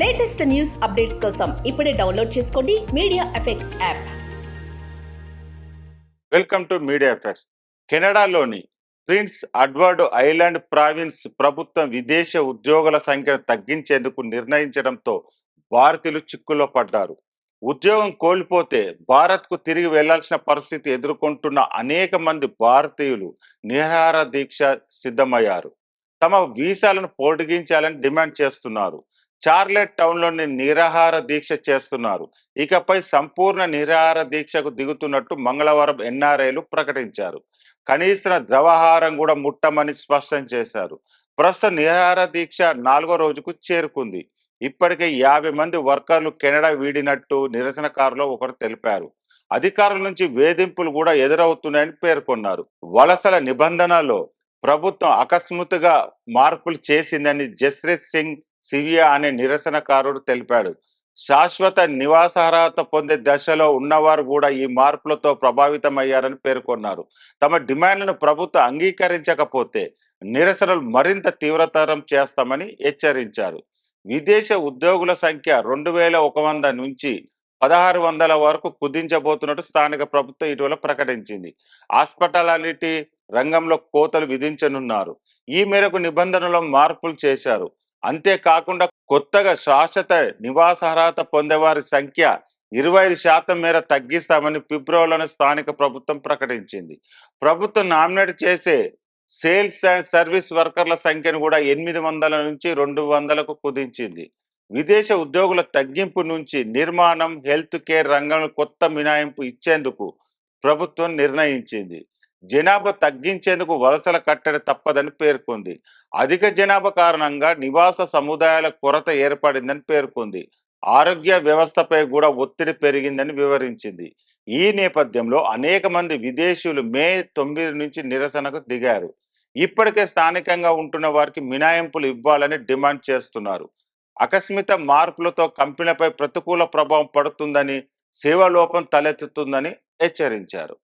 Latest news updates కోసం ఇప్పుడే download చేసుకోండి media effects app. Welcome to media effects. కెనడాలోని ప్రిన్స్ ఎడ్వర్డ్ ఐలాండ్ ప్రావిన్స్ ప్రభుత్వం విదేశీ ఉద్యోగుల సంఖ్యను తగ్గించేందుకు నిర్ణయించడంతో భారతీయులు చిక్కుల్లో పడ్డారు. ఉద్యోగం కోల్పోతే భారత్కు తిరిగి వెళ్లాల్సిన పరిస్థితి ఎదుర్కొంటున్న అనేక మంది భారతీయులు నిరాహార దీక్ష సిద్ధమయ్యారు. తమ వీసాలను పొడిగించాలని డిమాండ్ చేస్తున్నారు. చార్లెట్ టౌన్లోని నిరాహార దీక్ష చేస్తున్నారు. ఇకపై సంపూర్ణ నిరాహార దీక్షకు దిగుతున్నట్టు మంగళవారం ఎన్ఆర్ఐలు ప్రకటించారు. కనీస ద్రవాహారం కూడా ముట్టమని స్పష్టం చేశారు. ప్రస్తుతం నిరాహార దీక్ష 4వ రోజుకు చేరుకుంది. ఇప్పటికే 50 మంది వర్కర్లు కెనడా వీడినట్టు నిరసనకారులు ఒకరు తెలిపారు. అధికారుల నుంచి వేధింపులు కూడా ఎదురవుతున్నాయని పేర్కొన్నారు. వలసల నిబంధనలో ప్రభుత్వం అకస్మాత్తుగా మార్పులు చేసిందని జస్ప్రీత్ సింగ్ సివియా అనే నిరసనకారుడు తెలిపాడు. శాశ్వత నివాసార్హత పొందే దశలో ఉన్నవారు కూడా ఈ మార్పులతో ప్రభావితమయ్యారని పేర్కొన్నారు. తమ డిమాండ్లను ప్రభుత్వం అంగీకరించకపోతే నిరసనలు మరింత తీవ్రతరం చేస్తామని హెచ్చరించారు. విదేశ ఉద్యోగుల సంఖ్య 2100 నుంచి 1600 వరకు కుదించబోతున్నట్టు స్థానిక ప్రభుత్వం ఇటీవల ప్రకటించింది. హాస్పిటాలిటీ రంగంలో కోతలు విధించనున్నారు. ఈ మేరకు నిబంధనలో మార్పులు చేశారు. అంతేకాకుండా కొత్తగా శాశ్వత నివాసార్హత పొందేవారి సంఖ్య 25% మేర తగ్గిస్తామని ఫిబ్రవరిలోని స్థానిక ప్రభుత్వం ప్రకటించింది. ప్రభుత్వం నామినేట్ చేసే సేల్స్ అండ్ సర్వీస్ వర్కర్ల సంఖ్యను కూడా 800 నుంచి 200కు కుదించింది. విదేశ ఉద్యోగుల తగ్గింపు నుంచి నిర్మాణం, హెల్త్ కేర్ రంగంలో కొత్త మినహాయింపు ఇచ్చేందుకు ప్రభుత్వం నిర్ణయించింది. జనాభా తగ్గించేందుకు వలసల కట్టడి తప్పదని పేర్కొంది. అధిక జనాభా కారణంగా నివాస సముదాయాల కొరత ఏర్పడిందని పేర్కొంది. ఆరోగ్య వ్యవస్థపై కూడా ఒత్తిడి పెరిగిందని వివరించింది. ఈ నేపథ్యంలో అనేక మంది విదేశీయులు మే 9 నుంచి నిరసనకు దిగారు. ఇప్పటికే స్థానికంగా ఉంటున్న వారికి మినహాయింపులు ఇవ్వాలని డిమాండ్ చేస్తున్నారు. ఆకస్మిక మార్పులతో కంపెనీలపై ప్రతికూల ప్రభావం పడుతుందని, సేవా లోపం తలెత్తుతుందని హెచ్చరించారు.